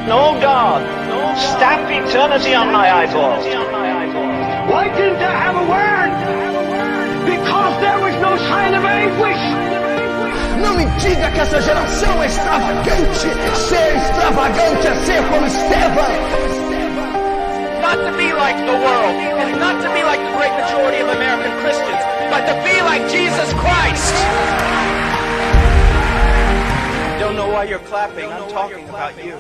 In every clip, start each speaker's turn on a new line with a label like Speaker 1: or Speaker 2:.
Speaker 1: no God, stamp eternity on my eyeballs.
Speaker 2: Why didn't I have a word? Because there was no sign of anguish.
Speaker 3: Não me diga que essa geração é extravagante. Ser extravagante é ser como Estevão.
Speaker 4: Not to be like the world, not to be like the great majority of American Christians, but to be like Jesus Christ.
Speaker 1: Don't know why you're clapping. I'm talking about you.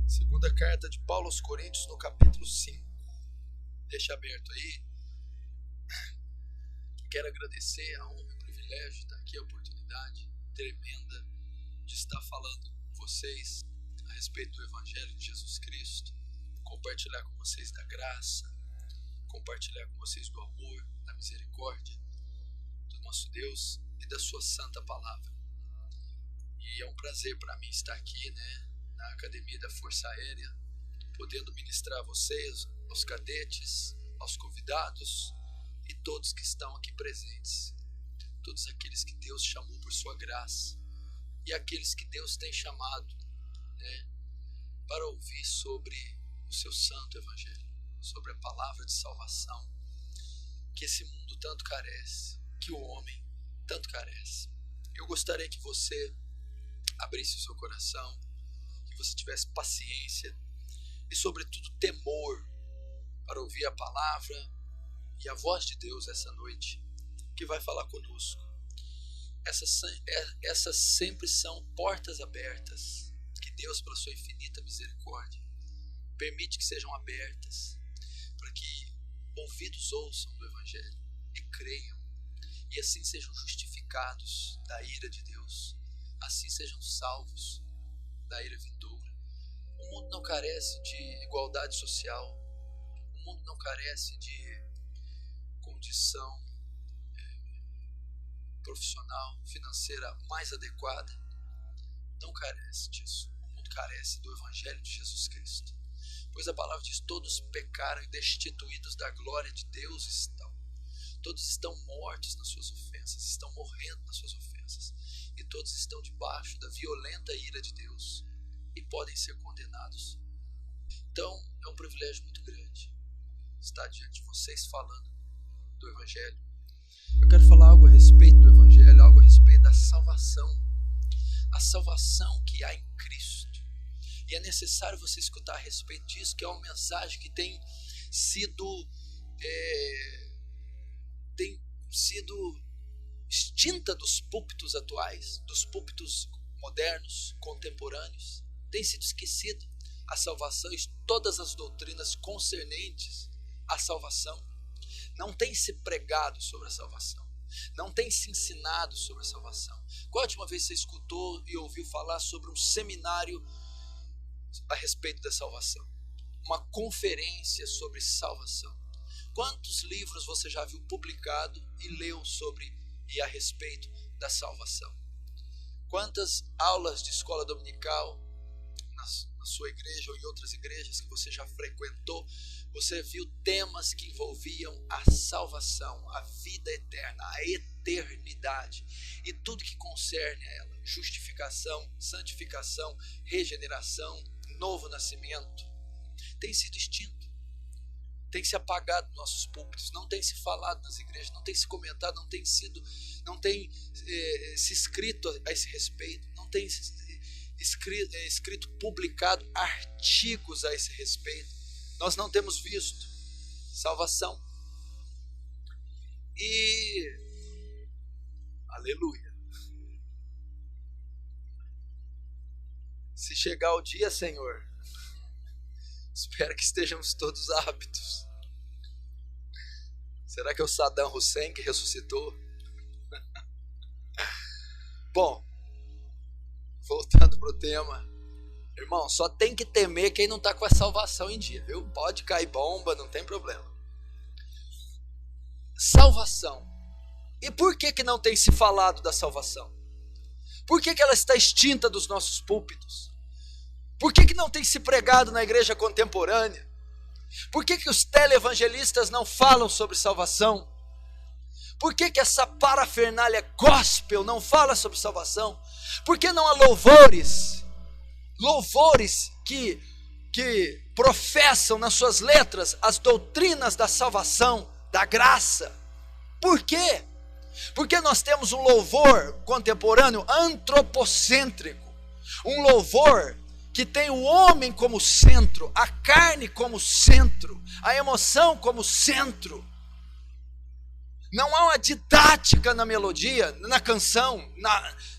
Speaker 5: Segunda carta de Paulo aos Coríntios, no capítulo 5. Deixa aberto aí. Quero agradecer a honra e o privilégio de estar aqui, a oportunidade tremenda de estar falando com vocês a respeito do Evangelho de Jesus Cristo, compartilhar com vocês da graça, compartilhar com vocês do amor, da misericórdia do nosso Deus e da sua santa palavra. E é um prazer para mim estar aqui, na Academia da Força Aérea, podendo ministrar a vocês, aos cadetes, aos convidados e todos que estão aqui presentes, todos aqueles que Deus chamou por sua graça e aqueles que Deus tem chamado, para ouvir sobre o seu santo Evangelho, sobre a palavra de salvação que esse mundo tanto carece, que o homem tanto carece. Eu gostaria que você abrisse o seu coração, que você tivesse paciência e, sobretudo, temor para ouvir a palavra e a voz de Deus essa noite, que vai falar conosco. Essas sempre são portas abertas que Deus, pela sua infinita misericórdia, permite que sejam abertas para que ouvidos ouçam do Evangelho e creiam, e assim sejam justificados da ira de Deus, assim sejam salvos da ira vindoura. O mundo não carece de igualdade social, o mundo não carece de condição profissional, financeira mais adequada, não carece disso. O mundo carece do Evangelho de Jesus Cristo, pois a palavra diz: todos pecaram e destituídos da glória de Deus estão. Todos estão mortos nas suas ofensas, estão morrendo nas suas ofensas, e todos estão debaixo da violenta ira de Deus e podem ser condenados. Então é um privilégio muito grande estar diante de vocês falando do Evangelho. Eu quero falar algo a respeito do Evangelho, algo a respeito da salvação, a salvação que há em Cristo. E é necessário você escutar a respeito disso, que é uma mensagem que tem sido extinta dos púlpitos atuais, dos púlpitos modernos, contemporâneos. Tem sido esquecido a salvação e todas as doutrinas concernentes à salvação. Não tem se pregado sobre a salvação, não tem se ensinado sobre a salvação. Qual a última vez você escutou e ouviu falar sobre um seminário a respeito da salvação? Uma conferência sobre salvação? Quantos livros você já viu publicado e leu sobre e a respeito da salvação? Quantas aulas de escola dominical na sua igreja ou em outras igrejas que você já frequentou, você viu temas que envolviam a salvação, a vida eterna, a eternidade e tudo que concerne a ela: justificação, santificação, regeneração, novo nascimento? Tem sido extinto, tem se apagado nos nossos púlpitos, não tem se falado nas igrejas, não tem se comentado, não tem se escrito a esse respeito, não tem escrito, publicado artigos a esse respeito. Nós não temos visto salvação. E aleluia, se chegar o dia, Senhor, espero que estejamos todos aptos. Será que é o Saddam Hussein que ressuscitou? Bom, voltando para o tema, Irmão, só tem que temer quem não está com a salvação em dia, viu? Pode cair bomba, não tem problema. Salvação. E por que não tem se falado da salvação? Por que ela está extinta dos nossos púlpitos? Por que não tem se pregado na igreja contemporânea? Por que os televangelistas não falam sobre salvação? Por que essa parafernália gospel não fala sobre salvação? Por que não há louvores que professam nas suas letras as doutrinas da salvação, da graça? Por quê? Porque nós temos um louvor contemporâneo antropocêntrico, um louvor que tem o homem como centro, a carne como centro, a emoção como centro. Não há uma didática na melodia, na canção,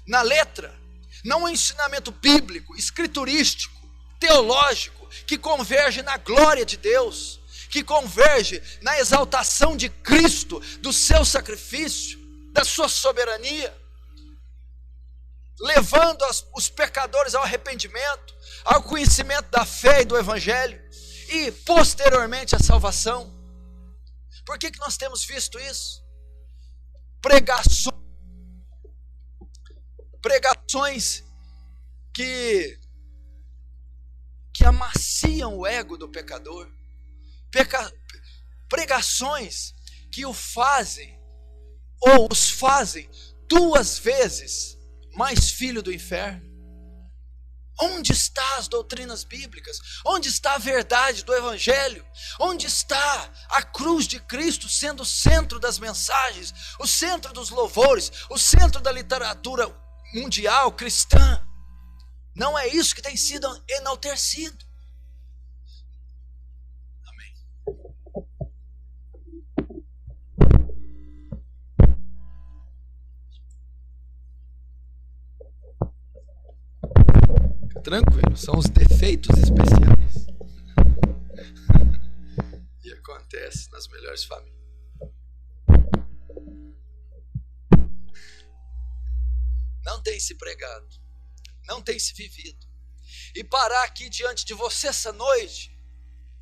Speaker 5: na letra. Não há um ensinamento bíblico, escriturístico, teológico, que converge na glória de Deus, que converge na exaltação de Cristo, do seu sacrifício, da sua soberania, levando os pecadores ao arrependimento, ao conhecimento da fé e do evangelho, e posteriormente à salvação. Por que nós temos visto isso? Pregações que amaciam o ego do pecador, pregações que o fazem, ou os fazem 2 vezes mais filho do inferno. Onde estão as doutrinas bíblicas? Onde está a verdade do evangelho? Onde está a cruz de Cristo sendo o centro das mensagens, o centro dos louvores, o centro da literatura mundial cristã? Não é isso que tem sido enaltecido. Amém. Tranquilo, são os defeitos especiais. E acontece nas melhores famílias. Não tem se pregado, não tem se vivido. E parar aqui diante de você essa noite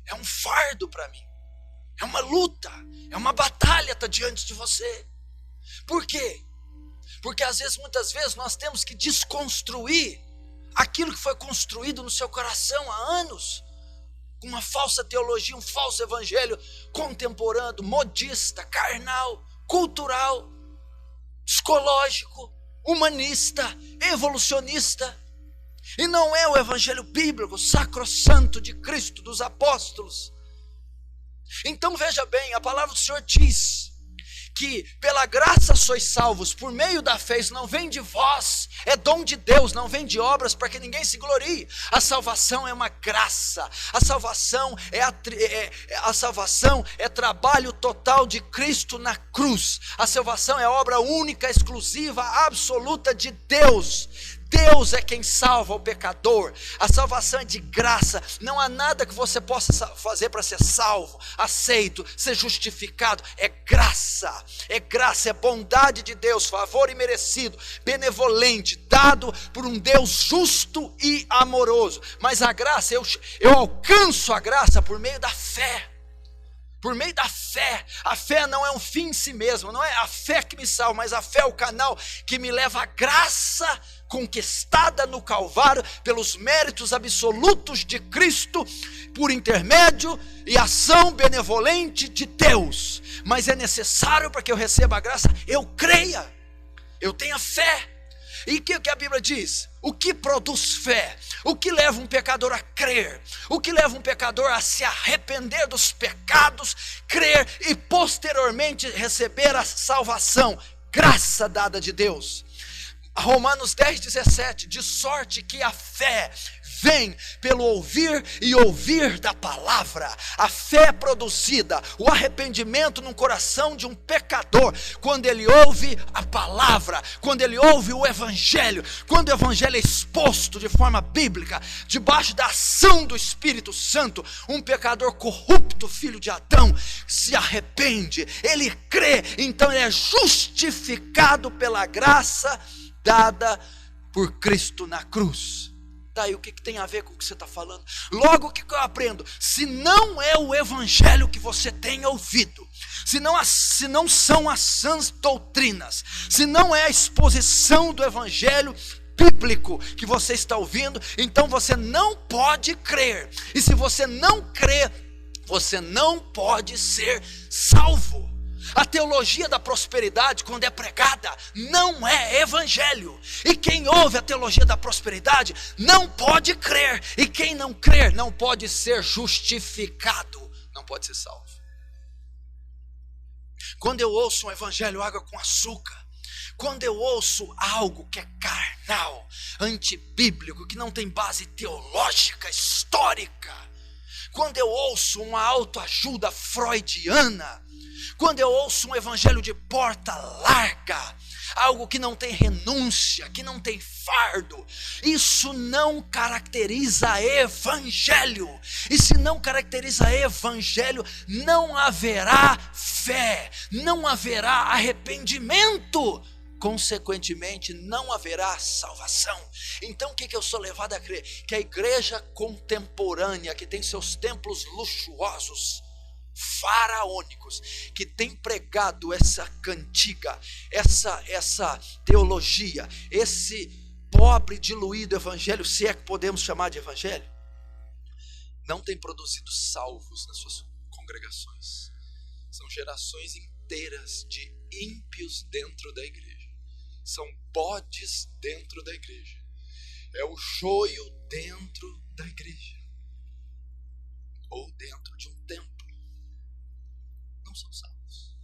Speaker 5: é um fardo para mim, é uma luta, é uma batalha estar diante de você. Por quê? Porque muitas vezes nós temos que desconstruir aquilo que foi construído no seu coração há anos, com uma falsa teologia, um falso evangelho contemporâneo, modista, carnal, cultural, psicológico, humanista, evolucionista. E não é o evangelho bíblico, sacrossanto de Cristo, dos apóstolos. Então veja bem, a palavra do Senhor diz que pela graça sois salvos, por meio da fé. Isso não vem de vós, é dom de Deus, não vem de obras para que ninguém se glorie. A salvação é uma graça, a salvação é trabalho total de Cristo na cruz. A salvação é obra única, exclusiva, absoluta de Deus. Deus é quem salva o pecador. A salvação é de graça. Não há nada que você possa fazer para ser salvo, aceito, ser justificado. É graça, é bondade de Deus, favor imerecido, benevolente, dado por um Deus justo e amoroso. Mas a graça, eu alcanço a graça por meio da fé. Por meio da fé. A fé não é um fim em si mesmo, não é a fé que me salva, mas a fé é o canal que me leva à graça conquistada no Calvário pelos méritos absolutos de Cristo, por intermédio e ação benevolente de Deus. Mas é necessário, para que eu receba a graça, eu creia, eu tenha fé. E o que a Bíblia diz? O que produz fé? O que leva um pecador a crer? O que leva um pecador a se arrepender dos pecados, crer e posteriormente receber a salvação? Graça dada de Deus. Romanos 10:17, de sorte que a fé vem pelo ouvir e ouvir da palavra. A fé produzida, o arrependimento no coração de um pecador, quando ele ouve a palavra, quando ele ouve o evangelho, quando o evangelho é exposto de forma bíblica, debaixo da ação do Espírito Santo, um pecador corrupto, filho de Adão, se arrepende, ele crê, então ele é justificado pela graça dada por Cristo na cruz. Tá, e o que tem a ver com o que você está falando? Logo, o que eu aprendo? Se não é o evangelho que você tem ouvido, se não são as sãs doutrinas, se não é a exposição do evangelho bíblico que você está ouvindo, então você não pode crer. E se você não crê, você não pode ser salvo. A teologia da prosperidade, quando é pregada, não é evangelho. E quem ouve a teologia da prosperidade não pode crer. E quem não crer não pode ser justificado, não pode ser salvo. Quando eu ouço um evangelho água com açúcar, quando eu ouço algo que é carnal, antibíblico, que não tem base teológica, histórica, quando eu ouço uma autoajuda freudiana, quando eu ouço um evangelho de porta larga, algo que não tem renúncia, que não tem fardo, isso não caracteriza evangelho. E se não caracteriza evangelho, não haverá fé, não haverá arrependimento, consequentemente não haverá salvação. Então o que eu sou levado a crer? Que a igreja contemporânea, que tem seus templos luxuosos, faraônicos, que tem pregado essa cantiga, essa teologia, esse pobre diluído evangelho, se é que podemos chamar de evangelho, não tem produzido salvos nas suas congregações. São gerações inteiras de ímpios dentro da igreja, são bodes dentro da igreja, é o joio dentro da igreja, ou dentro de um templo. Não são salvos.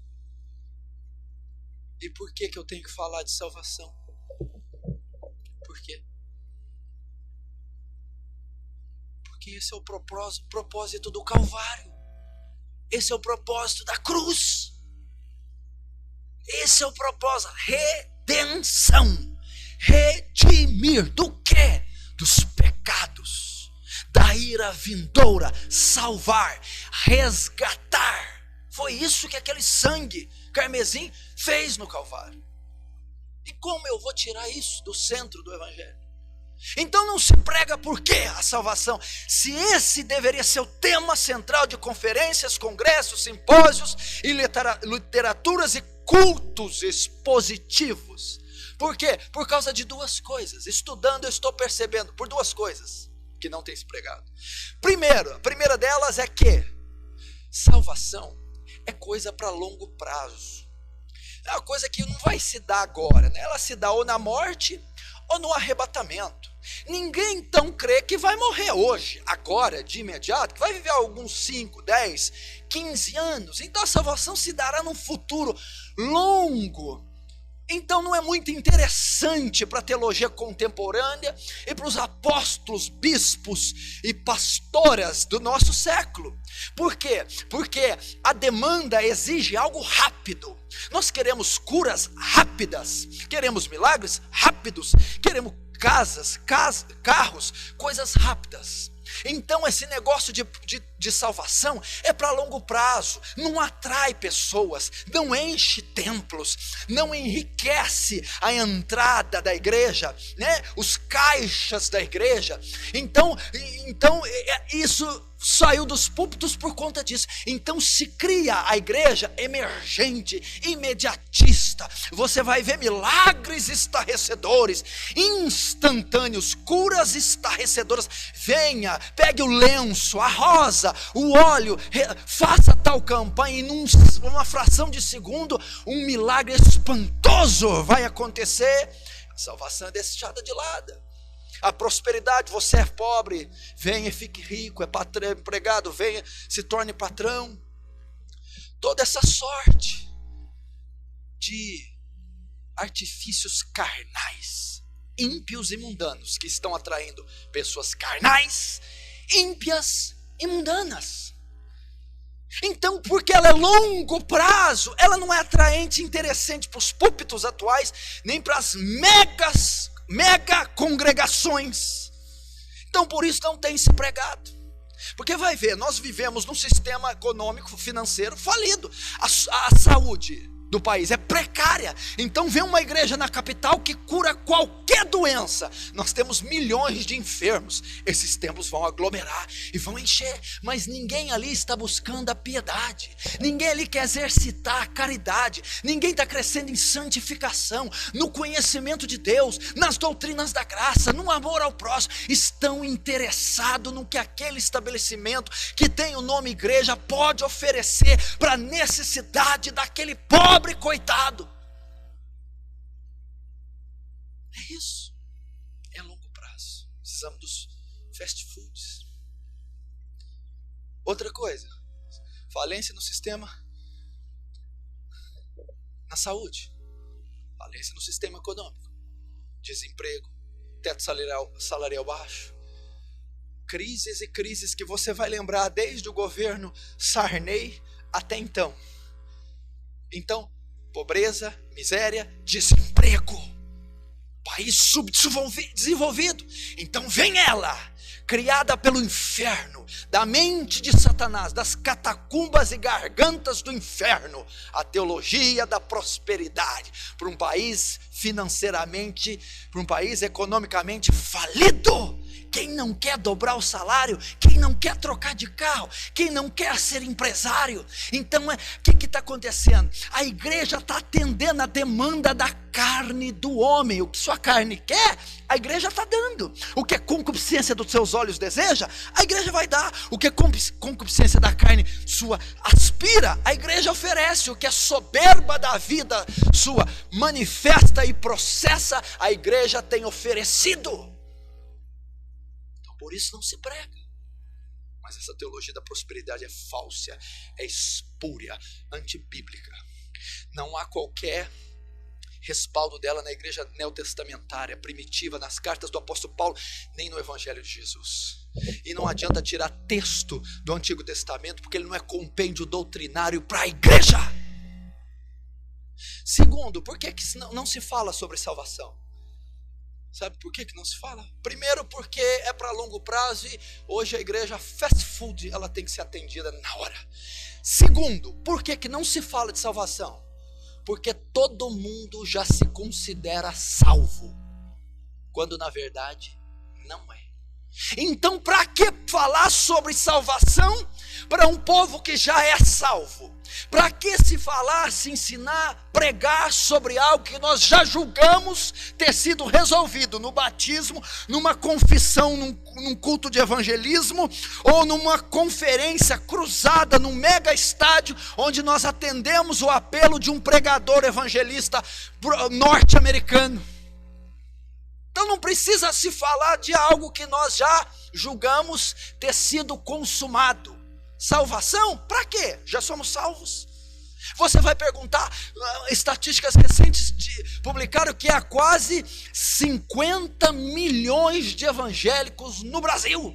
Speaker 5: E por que eu tenho que falar de salvação? Por quê? Porque esse é o propósito do Calvário. Esse é o propósito da cruz. Esse é o propósito. Redenção. Redimir do quê? Dos pecados, da ira vindoura. Salvar, resgatar. Foi isso que aquele sangue carmesim fez no Calvário. E como eu vou tirar isso do centro do evangelho? Então não se prega por quê a salvação? Se esse deveria ser o tema central de conferências, congressos, simpósios e literaturas e cultos expositivos. Por quê? Por causa de duas coisas. Estudando eu estou percebendo por duas coisas que não tem se pregado. Primeiro, a primeira delas é que salvação é coisa para longo prazo. É uma coisa que não vai se dar agora, né? Ela se dá ou na morte ou no arrebatamento. Ninguém então crê que vai morrer hoje, agora, de imediato, que vai viver alguns 5, 10, 15 anos. Então a salvação se dará num futuro longo. Então não é muito interessante para a teologia contemporânea e para os apóstolos, bispos e pastoras do nosso século. Por quê? Porque a demanda exige algo rápido. Nós queremos curas rápidas, queremos milagres rápidos, queremos casas, carros, coisas rápidas. Então esse negócio de salvação é para longo prazo, não atrai pessoas, não enche templos, não enriquece a entrada da igreja, né? Os caixas da igreja. Então isso saiu dos púlpitos por conta disso. Então se cria a igreja emergente, imediatista. Você vai ver milagres estarrecedores, instantâneos, curas estarrecedoras. Venha, pegue o lenço, a rosa, o óleo, faça tal campanha e numa fração de segundo um milagre espantoso vai acontecer. A salvação é deixada de lado. A prosperidade, você é pobre, venha e fique rico, é patrão, empregado, venha, se torne patrão. Toda essa sorte de artifícios carnais, ímpios e mundanos, que estão atraindo pessoas carnais, ímpias e mundanas. Então, porque ela é longo prazo, ela não é atraente e interessante para os púlpitos atuais, nem para as mega congregações. Então por isso não tem se pregado. Porque vai ver, nós vivemos num sistema econômico, financeiro falido. A saúde
Speaker 6: do país, é precária. Então vem uma igreja na capital que cura qualquer doença. Nós temos milhões de enfermos. Esses templos vão aglomerar e vão encher, mas ninguém ali está buscando a piedade, ninguém ali quer exercitar a caridade, ninguém está crescendo em santificação, no conhecimento de Deus, nas doutrinas da graça, no amor ao próximo. Estão interessados no que aquele estabelecimento que tem o nome igreja pode oferecer para a necessidade daquele pobre coitado. É isso. É a longo prazo. Precisamos dos fast foods. Outra coisa, falência no sistema, na saúde, falência no sistema econômico, desemprego, teto salarial baixo, crises e crises que você vai lembrar desde o governo Sarney até então. Então, pobreza, miséria, desemprego, país subdesenvolvido. Então vem ela, criada pelo inferno, da mente de Satanás, das catacumbas e gargantas do inferno, a teologia da prosperidade, para um país financeiramente, para um país economicamente falido. Quem não quer dobrar o salário, quem não quer trocar de carro, quem não quer ser empresário. Então o que está acontecendo? A igreja está atendendo a demanda da carne do homem. O que sua carne quer, a igreja está dando. O que a concupiscência dos seus olhos deseja, a igreja vai dar. O que a concupiscência da carne sua aspira, a igreja oferece. O que a soberba da vida sua manifesta e processa, a igreja tem oferecido. Por isso não se prega. Mas essa teologia da prosperidade é falsa, é espúria, antibíblica. Não há qualquer respaldo dela na igreja neotestamentária, primitiva, nas cartas do apóstolo Paulo, nem no evangelho de Jesus. E não adianta tirar texto do Antigo Testamento, porque ele não é compêndio doutrinário para a igreja. Segundo, por que não se fala sobre salvação? Sabe por que não se fala? Primeiro, porque é para longo prazo e hoje a igreja fast food, ela tem que ser atendida na hora. Segundo, por que não se fala de salvação? Porque todo mundo já se considera salvo, quando na verdade não é. Então para que falar sobre salvação para um povo que já é salvo? Para que se falar, se ensinar, pregar sobre algo que nós já julgamos ter sido resolvido no batismo, numa confissão, num culto de evangelismo, ou numa conferência cruzada, num mega estádio, onde nós atendemos o apelo de um pregador evangelista norte-americano? Então não precisa se falar de algo que nós já julgamos ter sido consumado. Salvação? Para quê? Já somos salvos. Você vai perguntar, estatísticas recentes publicaram que há quase 50 milhões de evangélicos no Brasil.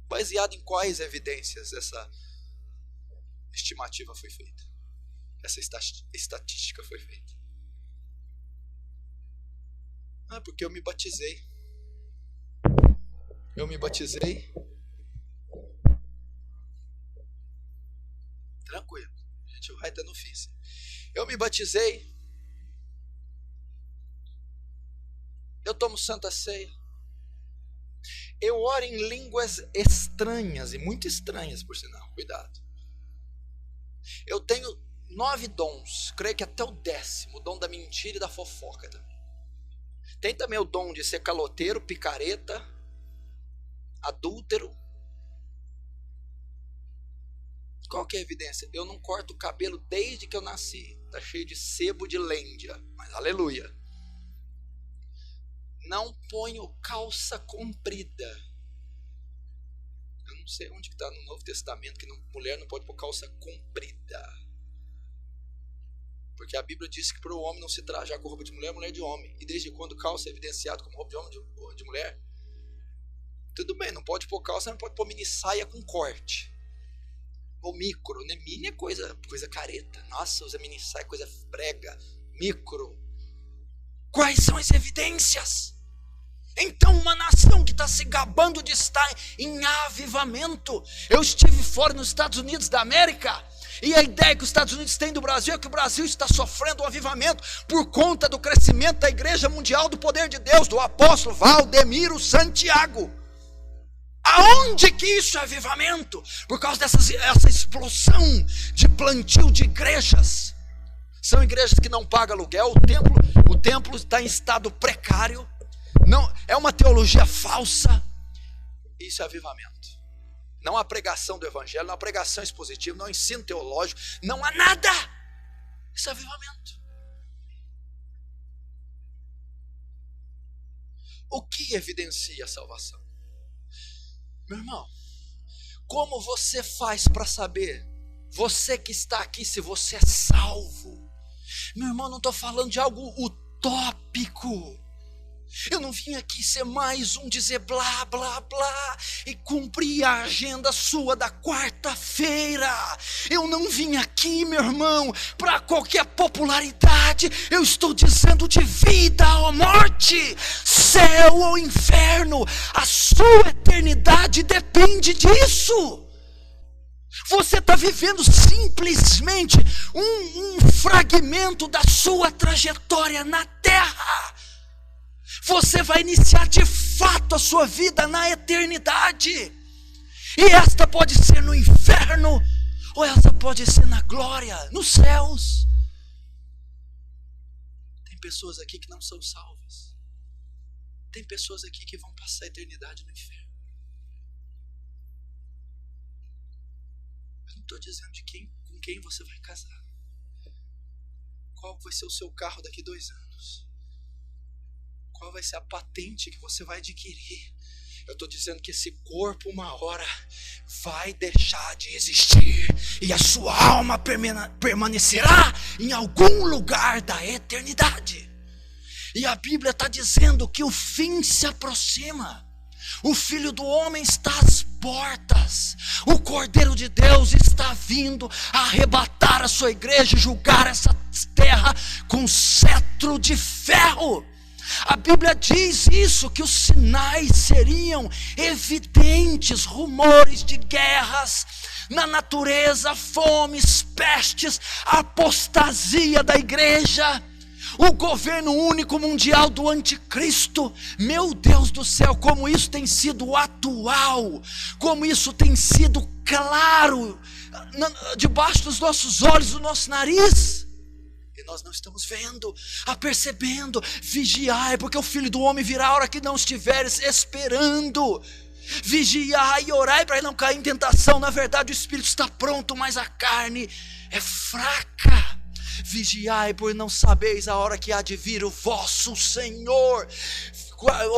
Speaker 6: Baseado em quais evidências essa estimativa foi feita? Essa estatística foi feita? Porque eu me batizei. Tranquilo, a gente vai até no fim. Eu me batizei. Eu tomo Santa Ceia. Eu oro em línguas estranhas, e muito estranhas por sinal, cuidado. Eu tenho 9 dons, creio que até o 10º, o dom da mentira e da fofoca também. Tem também o dom de ser caloteiro, picareta, adúltero. Qual que é a evidência? Eu não corto o cabelo desde que eu nasci. Está cheio de sebo de lêndia, mas aleluia. Não ponho calça comprida. Eu não sei onde está no Novo Testamento que mulher não pode pôr calça comprida. Porque a Bíblia diz que para o homem não se trajar com roupa de mulher, mulher de homem. E desde quando calça é evidenciado como roupa de homem ou de mulher? Tudo bem, não pode pôr calça, não pode pôr mini saia com corte. Ou micro, né? Mini é coisa careta. Nossa, usa mini saia, coisa brega. Micro. Quais são as evidências? Então uma nação que está se gabando de estar em avivamento. Eu estive fora nos Estados Unidos da América E a ideia que os Estados Unidos têm do Brasil é que o Brasil está sofrendo um avivamento por conta do crescimento da igreja mundial, do poder de Deus, do apóstolo Valdemiro Santiago. Aonde que isso é avivamento? Por causa dessa explosão de plantio de igrejas. São igrejas que não pagam aluguel, o templo está em estado precário, não, é uma teologia falsa. Isso é avivamento. Não há pregação do evangelho, não há pregação expositiva, não há ensino teológico, não há nada. Isso é avivamento. O que evidencia a salvação? Meu irmão, como você faz para saber, você que está aqui, se você é salvo? Meu irmão, não estou falando de algo utópico. Eu não vim aqui ser mais um dizer blá, blá, blá e cumprir a agenda sua da quarta-feira. Eu não vim aqui, meu irmão, para qualquer popularidade. Eu estou dizendo de vida ou morte, céu ou inferno. A sua eternidade depende disso. Você está vivendo simplesmente um fragmento da sua trajetória na terra. Você vai iniciar de fato a sua vida na eternidade. E esta pode ser no inferno, ou esta pode ser na glória, nos céus. Tem pessoas aqui que não são salvas. Tem pessoas aqui que vão passar a eternidade no inferno. Eu não estou dizendo com quem você vai casar. Qual vai ser o seu carro daqui 2 anos. Qual vai ser a patente que você vai adquirir? Eu estou dizendo que esse corpo uma hora vai deixar de existir e a sua alma permanecerá em algum lugar da eternidade. E a Bíblia está dizendo que o fim se aproxima. O Filho do Homem está às portas. O Cordeiro de Deus está vindo arrebatar a sua igreja e julgar essa terra com cetro de ferro. A Bíblia diz isso, que os sinais seriam evidentes, rumores de guerras na natureza, fomes, pestes, apostasia da igreja, o governo único mundial do anticristo. Meu Deus do céu, como isso tem sido atual, como isso tem sido claro, debaixo dos nossos olhos, do nosso nariz. E nós não estamos vendo, apercebendo. Vigiai, porque o Filho do Homem virá a hora que não estiveres esperando. Vigiai e orai para não cair em tentação. Na verdade o espírito está pronto, mas a carne é fraca. Vigiai, por não sabeis a hora que há de vir o vosso Senhor.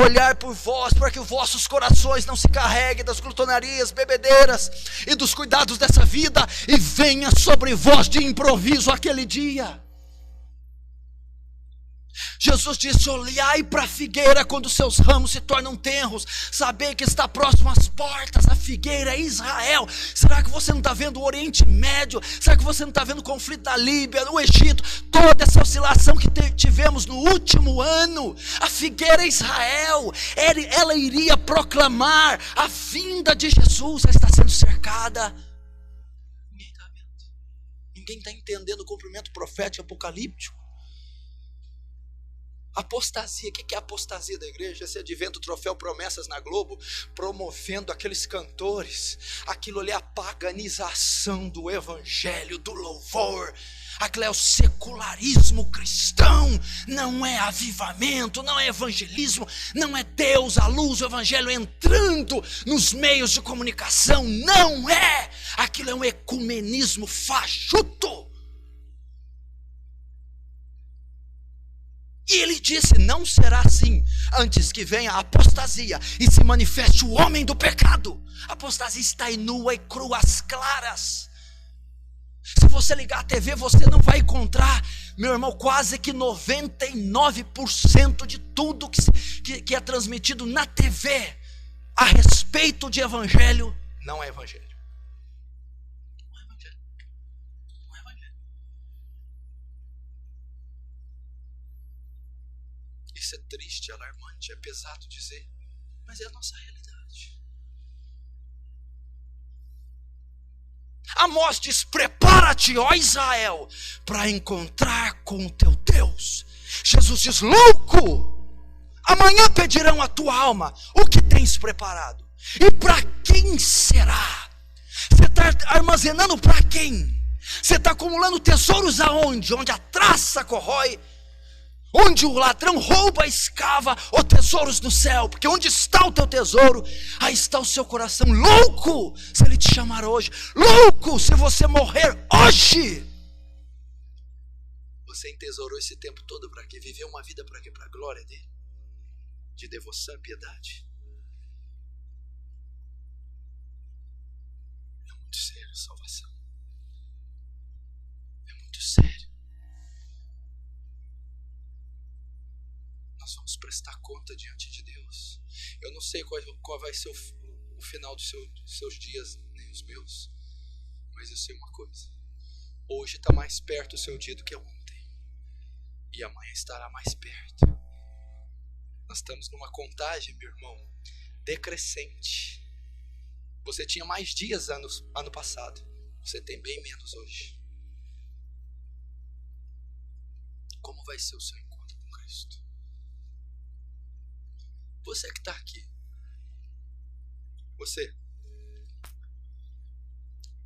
Speaker 6: Olhar por vós, para que os vossos corações não se carreguem das glutonarias, bebedeiras e dos cuidados dessa vida, e venha sobre vós de improviso aquele dia. Jesus disse: olhai para a figueira quando seus ramos se tornam tenros, sabei que está próximo às portas. A figueira é Israel. Será que você não está vendo o Oriente Médio? Será que você não está vendo o conflito da Líbia, no Egito? Toda essa oscilação que tivemos no último ano. A figueira é Israel. Ela iria proclamar a vinda de Jesus. Ela está sendo cercada. Ninguém está vendo. Ninguém está entendendo o cumprimento profético apocalíptico. Apostasia, o que é a apostasia da igreja? Esse advento, troféu Promessas na Globo, promovendo aqueles cantores, aquilo ali é a paganização do evangelho, do louvor. Aquilo é o secularismo cristão, não é avivamento, não é evangelismo, não é Deus, a luz, o evangelho entrando nos meios de comunicação, não é. Aquilo é um ecumenismo fajuto. E ele disse: não será assim, antes que venha a apostasia e se manifeste o homem do pecado. A apostasia está aí nua e crua, às claras. Se você ligar a TV, você não vai encontrar, meu irmão, quase que 99% de tudo que é transmitido na TV a respeito de evangelho, não é evangelho. Isso é triste, é alarmante, é pesado dizer, mas é a nossa realidade. Amós diz: prepara-te, ó Israel, para encontrar com o teu Deus. Jesus diz: louco, amanhã pedirão a tua alma, o que tens preparado? E para quem será? Você está armazenando para quem? Você está acumulando tesouros aonde? Onde a traça corrói, onde o ladrão rouba, escava, ou tesouros no céu? Porque onde está o teu tesouro, aí está o seu coração. Louco, se ele te chamar hoje. Louco, se você morrer hoje. Você entesourou esse tempo todo para quê? Viveu uma vida para quê? Para a glória dele, de devoção e piedade. É muito sério salvação. É muito sério. Nós vamos prestar conta diante de Deus. Eu não sei qual vai ser o final dos seus dias, nem os meus, mas eu sei uma coisa: hoje está mais perto o seu dia do que ontem, e amanhã estará mais perto. Nós estamos numa contagem, meu irmão, decrescente. Você tinha mais dias ano passado, você tem bem menos hoje. Como vai ser o seu encontro com Cristo? Você que está aqui, você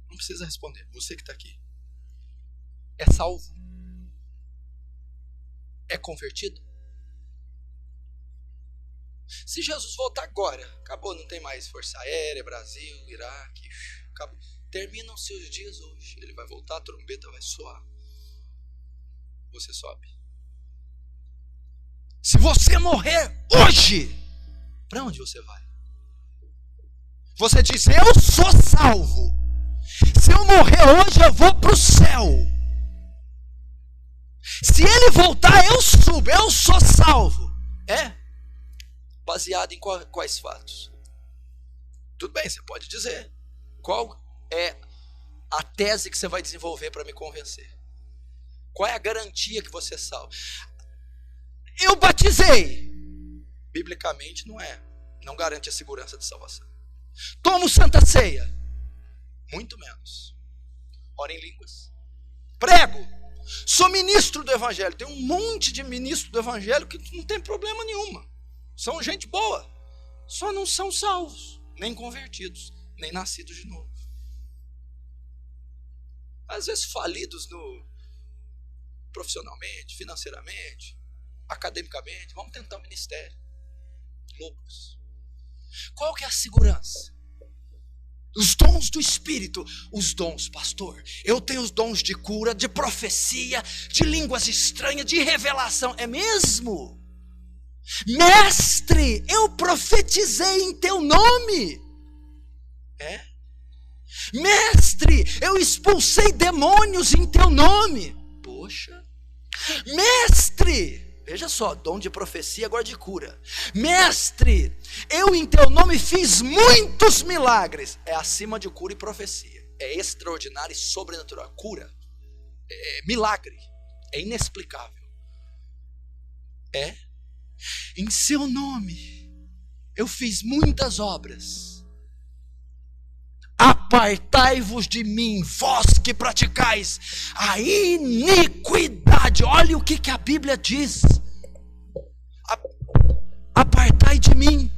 Speaker 6: não precisa responder. Você que está aqui, é salvo? É convertido? Se Jesus voltar agora, acabou, não tem mais Força Aérea, Brasil, Iraque, acabou. Terminam seus dias hoje. Ele vai voltar, a trombeta vai soar, você sobe. Se você morrer hoje, para onde você vai? Você diz: eu sou salvo. Se eu morrer hoje, eu vou para o céu. Se ele voltar, eu subo, eu sou salvo. É? Baseado em quais fatos? Tudo bem, você pode dizer. Qual é a tese que você vai desenvolver para me convencer? Qual é a garantia que você é salvo? Eu batizei. Biblicamente não garante a segurança de salvação. Tomo Santa Ceia, muito menos. Oro em línguas, prego, sou ministro do Evangelho. Tem um monte de ministro do Evangelho que não tem problema nenhuma, são gente boa, só não são salvos, nem convertidos, nem nascidos de novo. Às vezes falidos profissionalmente, financeiramente, academicamente. Vamos tentar o ministério. Loucos. Qual que é a segurança? Os dons do Espírito. Os dons, pastor, eu tenho os dons de cura, de profecia, de línguas estranhas, de revelação. É mesmo? Mestre, eu profetizei em teu nome. É? Mestre, eu expulsei demônios em teu nome. Poxa. Mestre, veja só, dom de profecia, agora de cura. Mestre, eu em teu nome fiz muitos milagres. É acima de cura e profecia. É extraordinário e sobrenatural. Cura é milagre, é inexplicável. É? Em seu nome eu fiz muitas obras. Apartai-vos de mim, vós que praticais a iniquidade. Olha o que a Bíblia diz. Apartai de mim.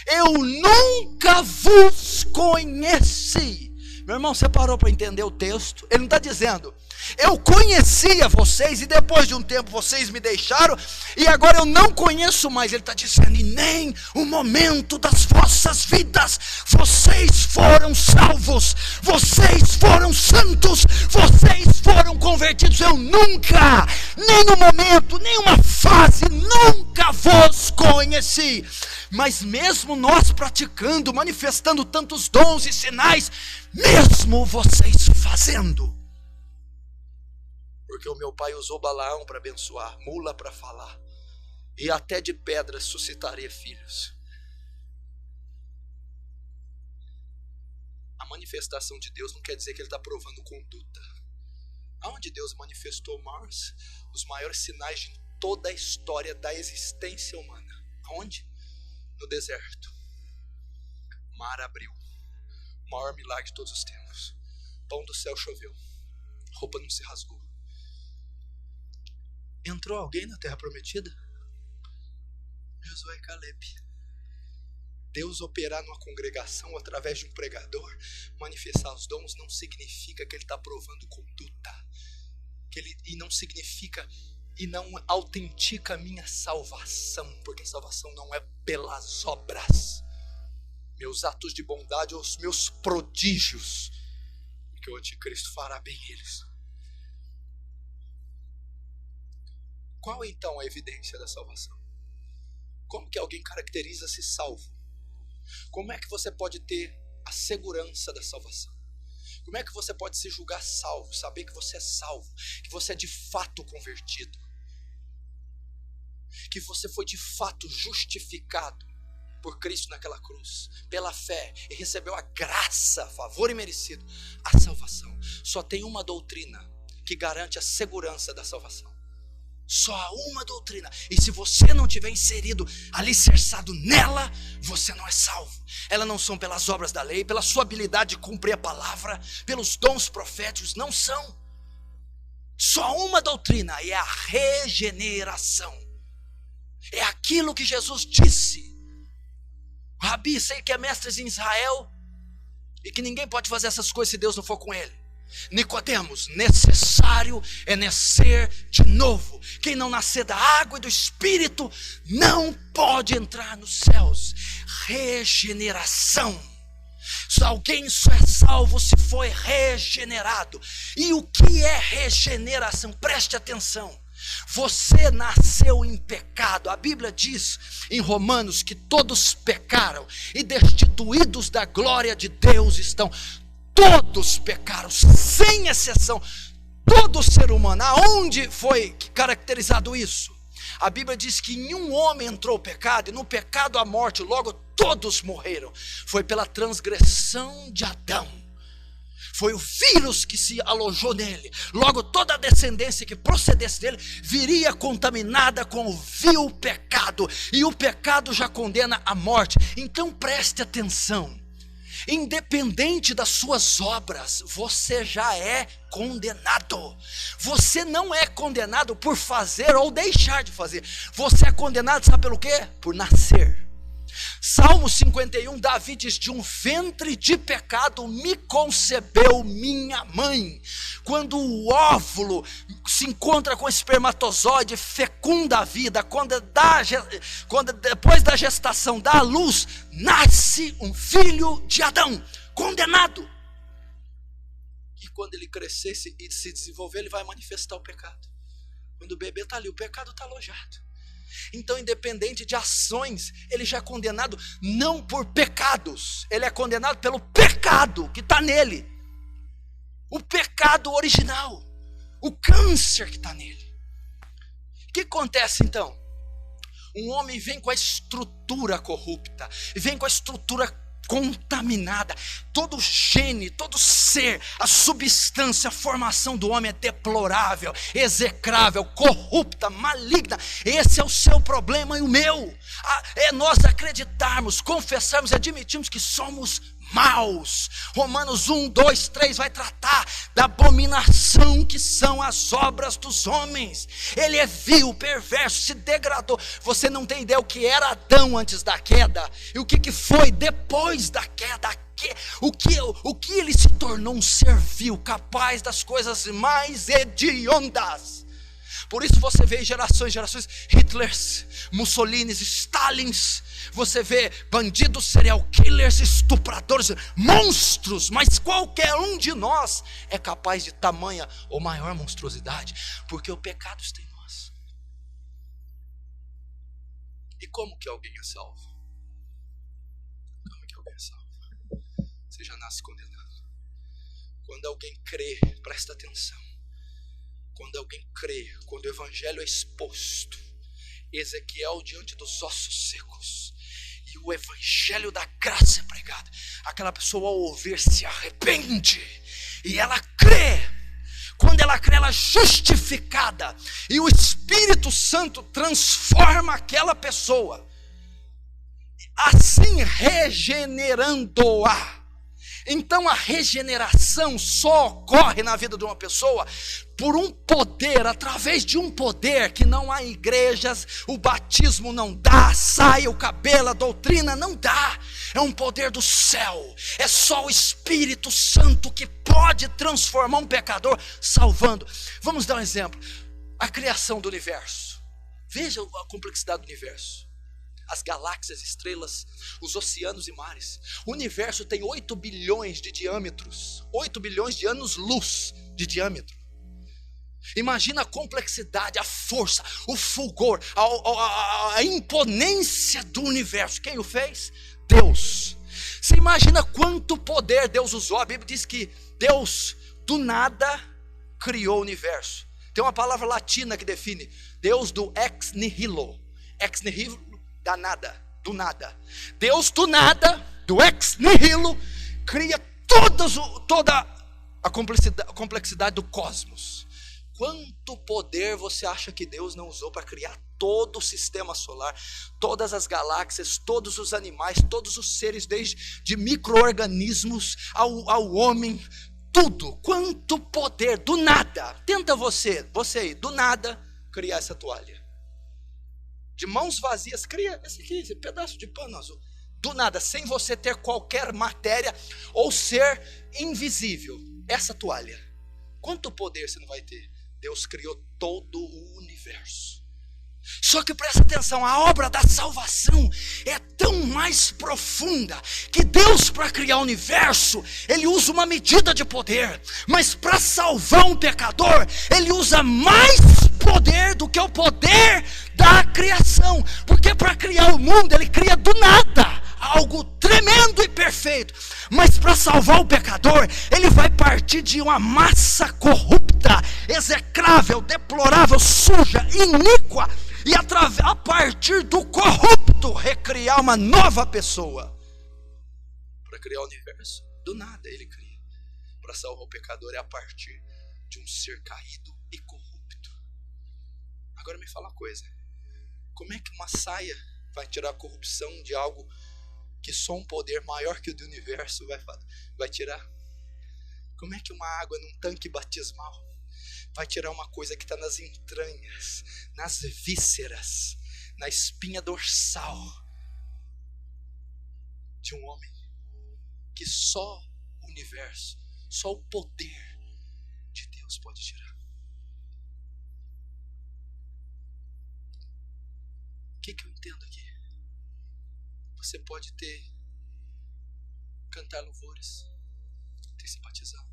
Speaker 6: Eu nunca vos conheci. Meu irmão, você parou para entender o texto? Ele não está dizendo: eu conhecia vocês e depois de um tempo vocês me deixaram e agora eu não conheço mais. Ele está dizendo: e nem o momento das vossas vidas vocês foram salvos, vocês foram santos, vocês foram convertidos. Eu nunca, nem no momento, nem uma fase, nunca vos conheci. Mas mesmo nós praticando, manifestando tantos dons e sinais, mesmo vocês fazendo, porque o meu pai usou Balaão para abençoar, mula para falar, e até de pedras suscitaria filhos. A manifestação de Deus não quer dizer que ele está provando conduta. Aonde Deus manifestou os maiores sinais de toda a história da existência humana? Aonde? No deserto. Mar abriu, O maior milagre de todos os tempos. Pão do céu choveu. Roupa não se rasgou. Entrou alguém na terra prometida? Josué e Caleb. Deus operar numa congregação através de um pregador, manifestar os dons, não significa que ele está provando conduta. E não significa e não autentica a minha salvação, porque a salvação não é pelas obras, meus atos de bondade ou os meus prodígios, porque o anticristo fará bem eles. Qual então a evidência da salvação? Como que alguém caracteriza-se salvo? Como é que você pode ter a segurança da salvação? Como é que você pode se julgar salvo, saber que você é salvo, que você é de fato convertido, que você foi de fato justificado por Cristo naquela cruz, pela fé, e recebeu a graça, favor imerecido, a salvação? Só tem uma doutrina que garante a segurança da salvação. Só há uma doutrina, e se você não tiver inserido, alicerçado nela, você não é salvo. Elas não são pelas obras da lei, pela sua habilidade de cumprir a palavra, pelos dons proféticos, não são. Só uma doutrina, e é a regeneração. É aquilo que Jesus disse. Rabi, sei que é mestre em Israel, e que ninguém pode fazer essas coisas se Deus não for com ele. Nicodemos, necessário é nascer de novo. Quem não nascer da água e do Espírito não pode entrar nos céus. Regeneração. Alguém só é salvo se foi regenerado. E o que é regeneração? Preste atenção. Você nasceu em pecado. A Bíblia diz em Romanos que todos pecaram e destituídos da glória de Deus estão. Todos pecaram, sem exceção. Todo ser humano. Aonde foi caracterizado isso? A Bíblia diz que em um homem entrou o pecado, e no pecado a morte, logo todos morreram. Foi pela transgressão de Adão. Foi o vírus que se alojou nele. Logo toda a descendência que procedesse dele viria contaminada com o vil pecado. E o pecado já condena a morte. Então preste atenção. Independente das suas obras, você já é condenado. Você não é condenado por fazer ou deixar de fazer. Você é condenado, sabe pelo quê? Por nascer. Salmo 51, Davi diz: de um ventre de pecado me concebeu minha mãe. Quando o óvulo se encontra com o espermatozoide, fecunda a vida. Quando depois da gestação dá à luz, nasce um filho de Adão, condenado. E quando ele crescer e se desenvolver, ele vai manifestar o pecado. Quando o bebê está ali, o pecado está alojado. Então, independente de ações, ele já é condenado não por pecados, ele é condenado pelo pecado que está nele, o pecado original, o câncer que está nele. O que acontece então? Um homem vem com a estrutura corrupta, vem com a estrutura contaminada, todo gene, todo ser, a substância, a formação do homem é deplorável, execrável, corrupta, maligna. Esse é o seu problema e o meu. É nós acreditarmos, confessarmos e admitirmos que somos maus. Romanos 1, 2, 3 vai tratar da abominação que são as obras dos homens. Ele é vil, perverso, se degradou. Você não tem ideia o que era Adão antes da queda e o que foi depois da queda. O que ele se tornou? Um ser vil, capaz das coisas mais hediondas. Por isso você vê gerações, Hitlers, Mussolinis, Stalins. Você vê bandidos, serial killers, estupradores, monstros. Mas qualquer um de nós é capaz de tamanha ou maior monstruosidade, porque o pecado está em nós. E como que alguém é salvo? Como que alguém é salvo? Você já nasce condenado. Quando alguém crê, presta atenção. Quando alguém crê, quando o evangelho é exposto, Ezequiel diante dos ossos secos, e o evangelho da graça é pregado, aquela pessoa ao ouvir se arrepende, e ela crê. Quando ela crê, ela é justificada, e o Espírito Santo transforma aquela pessoa, assim regenerando-a. Então a regeneração só ocorre na vida de uma pessoa por um poder, através de um poder que não há igrejas, o batismo não dá, saia o cabelo, a doutrina não dá. É um poder do céu, é só o Espírito Santo que pode transformar um pecador salvando. Vamos dar um exemplo, a criação do universo. Veja a complexidade do universo. As galáxias, estrelas, os oceanos e mares. O universo tem 8 bilhões de diâmetros, 8 bilhões de anos-luz de diâmetro. Imagina a complexidade, a força, o fulgor, a imponência do universo. Quem o fez? Deus. Você imagina quanto poder Deus usou? A Bíblia diz que Deus do nada criou o universo. Tem uma palavra latina que define Deus do ex nihilo. Ex nihilo, da nada, do nada. Deus do nada, do ex nihilo, cria toda a complexidade do cosmos. Quanto poder você acha que Deus não usou para criar todo o sistema solar, todas as galáxias, todos os animais, todos os seres, desde micro-organismos ao homem, tudo. Quanto poder, do nada. Tenta você aí, do nada, criar essa toalha. De mãos vazias, cria esse pedaço de pano azul. Do nada, sem você ter qualquer matéria ou ser invisível. Essa toalha. Quanto poder você não vai ter? Deus criou todo o universo. Só que presta atenção, a obra da salvação é tão mais profunda que Deus, para criar o universo, Ele usa uma medida de poder, mas para salvar um pecador, Ele usa mais poder do que o poder da criação, porque para criar o mundo, Ele cria do nada, algo tremendo e perfeito, mas para salvar o pecador, Ele vai partir de uma massa corrupta, execrável, deplorável, suja, iníqua, e a partir do corrupto recriar uma nova pessoa. Para criar o universo, do nada Ele cria. Para salvar o pecador é a partir de um ser caído e corrupto. Agora me fala uma coisa, como é que uma saia vai tirar a corrupção de algo que só um poder maior que o do universo vai tirar? Como é que uma água num tanque batismal vai tirar uma coisa que está nas entranhas, nas vísceras, na espinha dorsal de um homem, que só o universo, só o poder de Deus pode tirar? O que eu entendo aqui? Você pode cantar louvores, ter se batizado,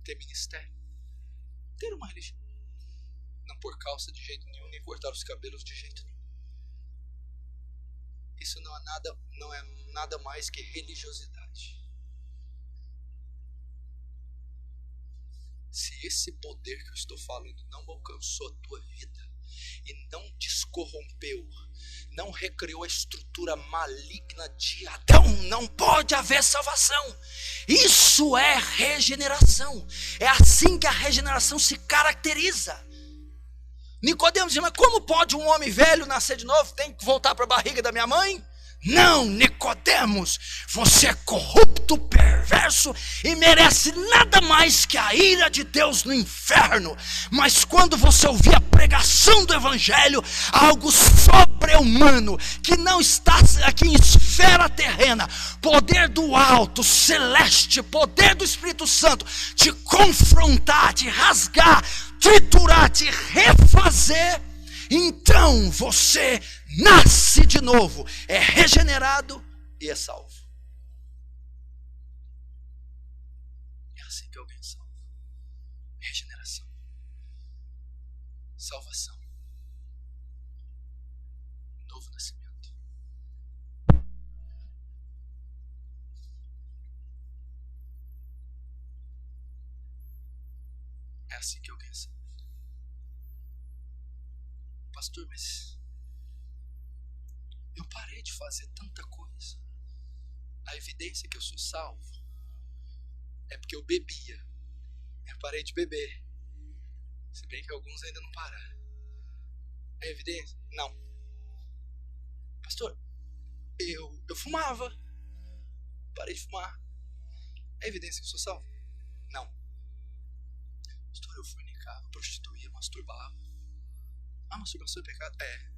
Speaker 6: ter ministério, ter uma religião, não pôr calça de jeito nenhum, nem cortar os cabelos de jeito nenhum. Isso não é nada mais que religiosidade. Se esse poder que eu estou falando não alcançou a tua vida e não descorrompeu, não recriou a estrutura maligna de Adão, não pode haver salvação. Isso é regeneração. É assim que a regeneração se caracteriza. Nicodemos diz, mas como pode um homem velho nascer de novo? Tem que voltar para a barriga da minha mãe? Não, Nicodemos, você é corrupto, perverso e merece nada mais que a ira de Deus no inferno. Mas quando você ouvir a pregação do Evangelho, algo sobre-humano, que não está aqui em esfera terrena, poder do alto, celeste, poder do Espírito Santo, te confrontar, te rasgar, triturar, te refazer, então você nasce de novo, é regenerado e é salvo. É assim que alguém salva. Regeneração, salvação, novo nascimento. É assim que alguém salva. Pastor, mas eu parei de fazer tanta coisa. A evidência que eu sou salvo é porque eu bebia. Eu parei de beber. Se bem que alguns ainda não pararam. É evidência? Não. Pastor, eu fumava. Parei de fumar. É evidência que eu sou salvo? Não. Pastor, eu fornicava, prostituía, masturbava. Ah, masturbação é pecado? É.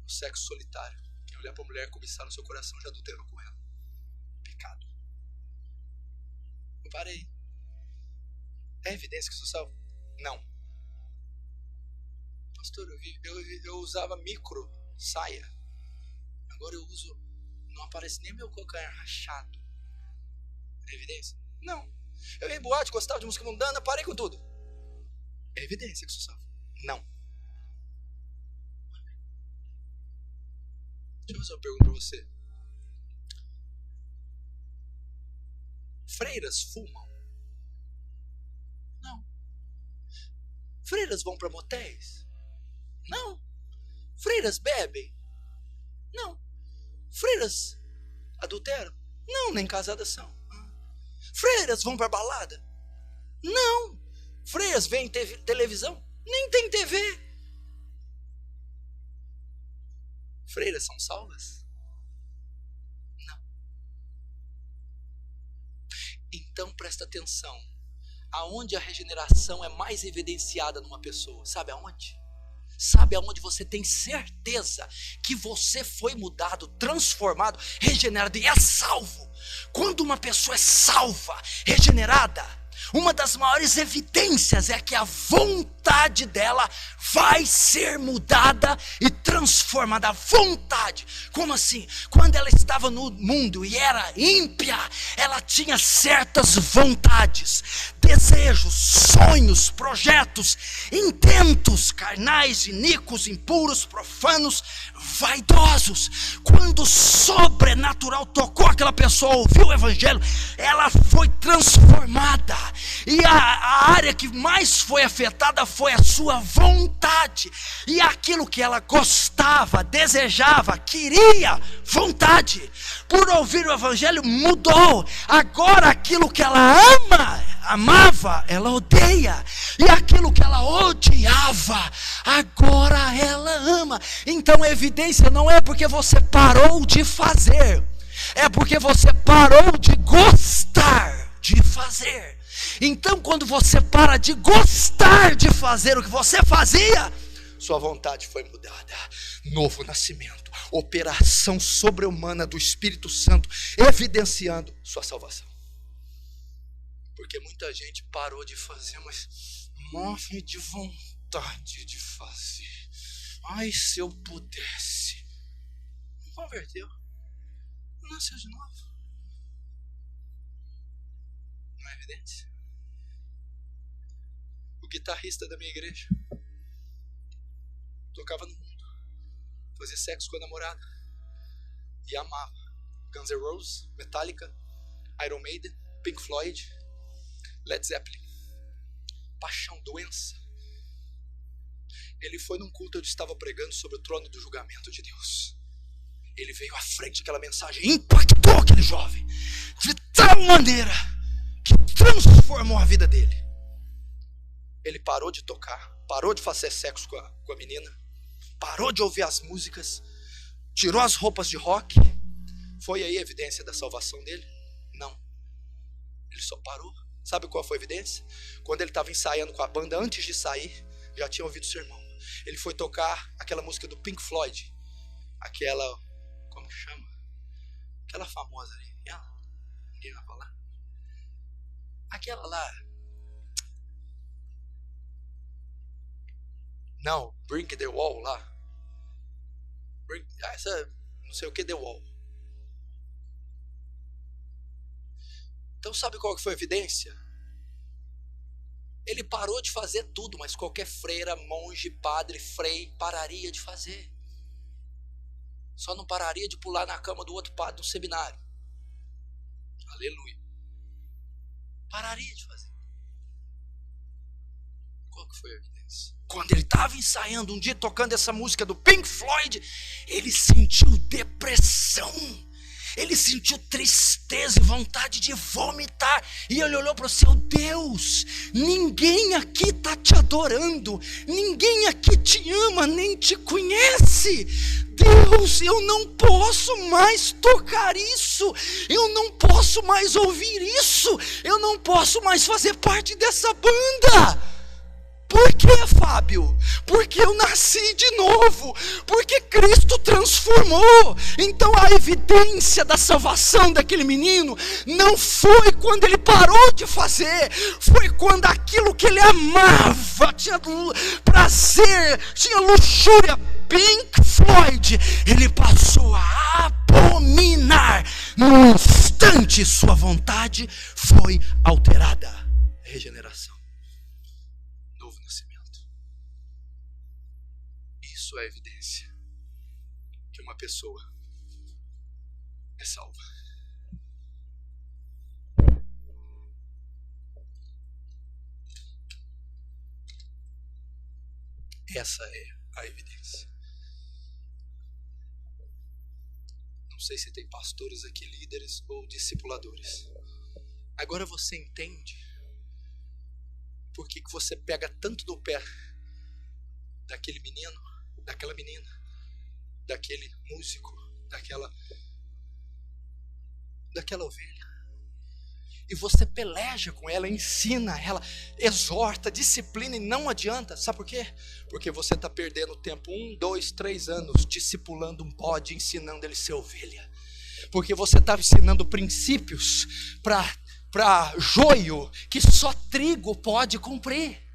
Speaker 6: O sexo solitário. Quem olhar para a mulher e cobiçar no seu coração já adulterou com ela. Pecado. Eu parei. É evidência que eu sou salvo? Não. Pastor, eu usava micro saia. Agora eu uso, não aparece nem meu calcanhar rachado. É evidência? Não. Eu ia em boate, gostava de música mundana, parei com tudo. É evidência que eu sou salvo? Não. Deixa eu fazer uma pergunta para você. Freiras fumam? Não. Freiras vão para motéis? Não. Freiras bebem? Não. Freiras adulteram? Não, nem casadas são. Freiras vão para balada? Não. Freiras veem televisão? Nem tem TV. Freiras são salvas? Não. Então presta atenção. Aonde a regeneração é mais evidenciada numa pessoa? Sabe aonde? Sabe aonde você tem certeza que você foi mudado, transformado, regenerado e é salvo? Quando uma pessoa é salva, regenerada, uma das maiores evidências é que a vontade dela vai ser mudada e transformada. A vontade. Como assim? Quando ela estava no mundo e era ímpia, ela tinha certas vontades, desejos, sonhos, projetos, intentos carnais, iníquos, impuros, profanos, vaidosos. Quando o sobrenatural tocou aquela pessoa, ouviu o evangelho, ela foi transformada. E a área que mais foi afetada foi a sua vontade. E aquilo que ela gostava, desejava, queria, vontade, por ouvir o evangelho, mudou. Agora aquilo que ela amava, ela odeia. E aquilo que ela odiava, agora ela ama. Então a evidência não é porque você parou de fazer, é porque você parou de gostar de fazer. Então quando você para de gostar de fazer o que você fazia, sua vontade foi mudada. Novo nascimento, operação sobre-humana do Espírito Santo, evidenciando sua salvação. Porque muita gente parou de fazer, mas morre de vontade de fazer. Ai, se eu pudesse. Não converteu. Não nasceu de novo. Não é evidência? O guitarrista da minha igreja tocava no mundo, fazia sexo com a namorada e amava Guns N' Roses, Metallica, Iron Maiden, Pink Floyd, Led Zeppelin. Paixão, doença. Ele foi num culto onde eu estava pregando sobre o trono do julgamento de Deus. Ele veio à frente, aquela mensagem impactou aquele jovem de tal maneira que transformou a vida dele. Ele parou de tocar, parou de fazer sexo com a menina, parou de ouvir as músicas, tirou as roupas de rock. Foi aí a evidência da salvação dele? Não. Ele só parou. Sabe qual foi a evidência? Quando ele estava ensaiando com a banda, antes de sair, já tinha ouvido o sermão. Ele foi tocar aquela música do Pink Floyd, aquela, como que chama? Aquela famosa ali. Ninguém vai falar? Aquela lá. Não, Bring the Wall lá. Essa, não sei o que, The Wall. Então sabe qual que foi a evidência? Ele parou de fazer tudo, mas qualquer freira, monge, padre, frei pararia de fazer. Só não pararia de pular na cama do outro padre no seminário. Aleluia. Pararia de fazer. Qual que foi a evidência? Quando ele estava ensaiando um dia, tocando essa música do Pink Floyd, ele sentiu depressão. Ele sentiu tristeza e vontade de vomitar. E ele olhou para o céu: Deus, ninguém aqui está te adorando, ninguém aqui te ama, nem te conhece. Deus, eu não posso mais tocar isso, eu não posso mais ouvir isso, eu não posso mais fazer parte dessa banda. Por que, Fábio? Porque eu nasci de novo, porque Cristo transformou. Então a evidência da salvação daquele menino não foi quando ele parou de fazer, foi quando aquilo que ele amava, tinha prazer, tinha luxúria, Pink Floyd, ele passou a abominar. Num instante sua vontade foi alterada. Regeneração, novo nascimento. Isso é evidência que uma pessoa é salva. Essa é a evidência. Não sei se tem pastores aqui, líderes ou discipuladores. Agora você entende por que você pega tanto no pé daquele menino, daquela menina, daquele músico, daquela ovelha. E você peleja com ela, ensina ela, exorta, disciplina, e não adianta. Sabe por quê? Porque você está perdendo tempo 1, 2, 3 anos discipulando um bode, ensinando ele a ser ovelha. Porque você está ensinando princípios para joio que só trigo pode cumprir.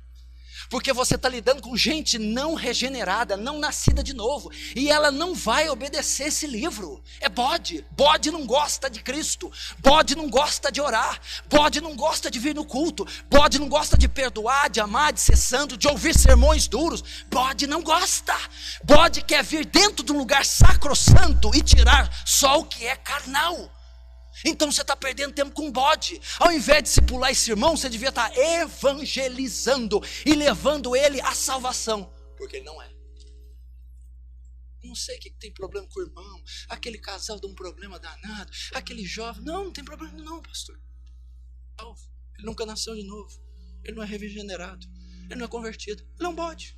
Speaker 6: Porque você está lidando com gente não regenerada, não nascida de novo, e ela não vai obedecer esse livro. É bode. Bode não gosta de Cristo, bode não gosta de orar, bode não gosta de vir no culto, bode não gosta de perdoar, de amar, de ser santo, de ouvir sermões duros. Bode não gosta. Bode quer vir dentro de um lugar sacrossanto e tirar só o que é carnal. Então você está perdendo tempo com bode. Ao invés de discipular esse irmão, você devia estar evangelizando e levando ele à salvação, porque ele não é. Não sei o que tem problema com o irmão, aquele casal dá um problema danado, aquele jovem. Não tem problema não, pastor. Ele nunca nasceu de novo, ele não é regenerado, ele não é convertido, ele é um bode.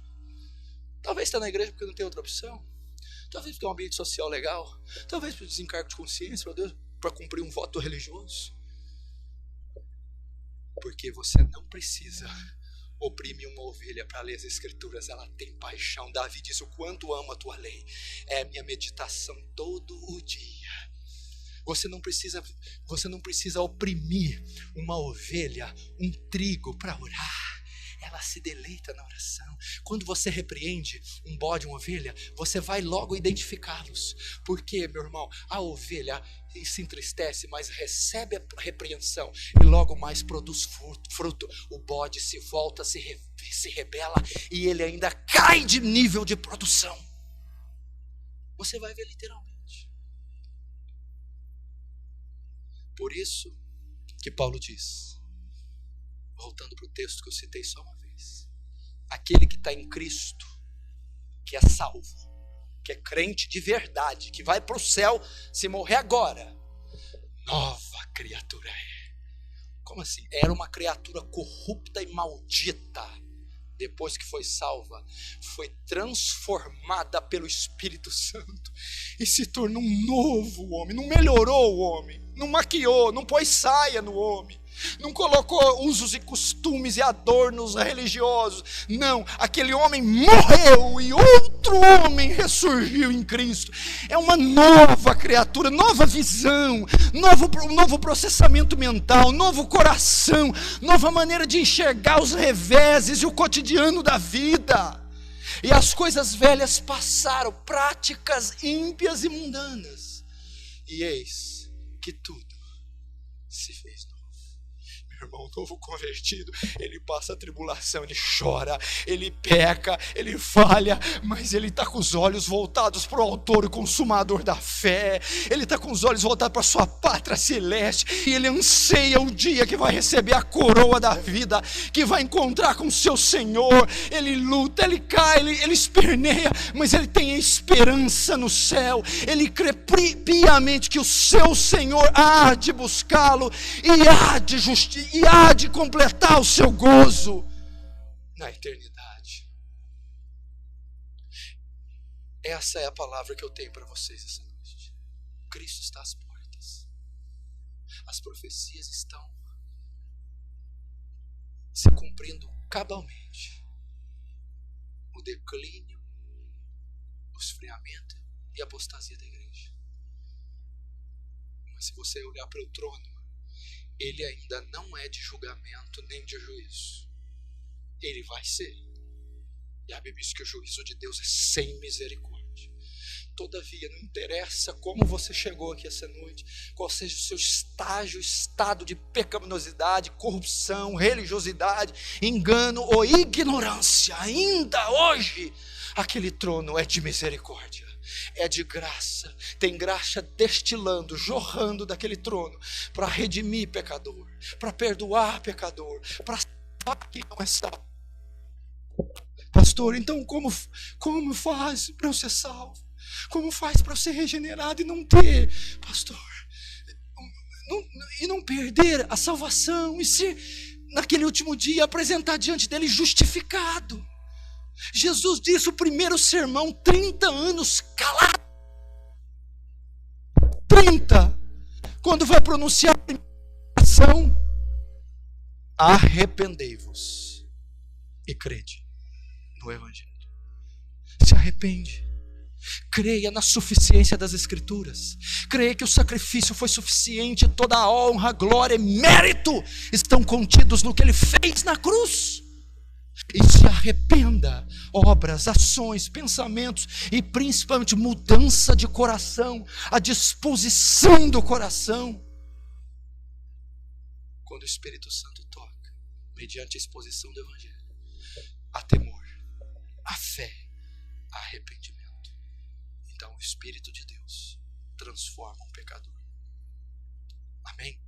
Speaker 6: Talvez está na igreja porque não tem outra opção, talvez porque é um ambiente social legal, talvez por desencargo de consciência, meu Deus, para cumprir um voto religioso. Porque você não precisa oprimir uma ovelha para ler as escrituras. Ela tem paixão. Davi diz: o quanto amo a tua lei, é a minha meditação todo o dia. Você não precisa oprimir uma ovelha, um trigo para orar. Ela se deleita na oração. Quando você repreende um bode, uma ovelha, você vai logo identificá-los. Porque, meu irmão, a ovelha se entristece, mas recebe a repreensão e logo mais produz fruto. O bode se volta, se rebela e ele ainda cai de nível de produção. Você vai ver literalmente. Por isso que Paulo diz, voltando para o texto que eu citei só uma vez: aquele que está em Cristo, que é salvo, que é crente de verdade, que vai para o céu se morrer agora, nova criatura é. Como assim? Era uma criatura corrupta e maldita. Depois que foi salva, foi transformada pelo Espírito Santo e se tornou um novo homem. Não melhorou o homem, não maquiou, não pôs saia no homem, não colocou usos e costumes e adornos religiosos. Não, aquele homem morreu e outro homem ressurgiu em Cristo. É uma nova criatura, nova visão, novo processamento mental, novo coração, nova maneira de enxergar os reveses e o cotidiano da vida. E as coisas velhas passaram, práticas ímpias e mundanas, e eis que tudo se fez novo. Irmão novo convertido, ele passa a tribulação, ele chora, ele peca, ele falha, mas ele está com os olhos voltados para o autor e consumador da fé. Ele está com os olhos voltados para a sua pátria celeste, e ele anseia o dia que vai receber a coroa da vida, que vai encontrar com o seu Senhor. Ele luta, ele cai, ele esperneia, mas ele tem a esperança no céu. Ele crê piamente que o seu Senhor há de buscá-lo e há de completar o seu gozo na eternidade. Essa é a palavra que eu tenho para vocês essa noite. Cristo está às portas. As profecias estão se cumprindo cabalmente. O declínio, o esfriamento e a apostasia da igreja. Mas se você olhar para o trono, ele ainda não é de julgamento nem de juízo. Ele vai ser. E a Bíblia diz que o juízo de Deus é sem misericórdia. Todavia, não interessa como você chegou aqui essa noite, qual seja o seu estado de pecaminosidade, corrupção, religiosidade, engano ou ignorância, ainda hoje, aquele trono é de misericórdia. É de graça, tem graça destilando, jorrando daquele trono, para redimir pecador, para perdoar pecador, para salvar quem não é salvo. Pastor, então como faz para eu ser salvo? Como faz para eu ser regenerado e não ter, pastor, e não perder a salvação, e ser naquele último dia apresentar diante dele justificado? Jesus disse o primeiro sermão, 30 anos calado. 30. Quando vai pronunciar a primeira oração, arrependei-vos e crede no Evangelho. Se arrepende. Creia na suficiência das Escrituras. Creia que o sacrifício foi suficiente. Toda a honra, glória e mérito estão contidos no que ele fez na cruz. E se arrependa, obras, ações, pensamentos e principalmente mudança de coração, a disposição do coração. Quando o Espírito Santo toca, mediante a exposição do Evangelho, há temor, há fé, há arrependimento. Então o Espírito de Deus transforma um pecador. Amém?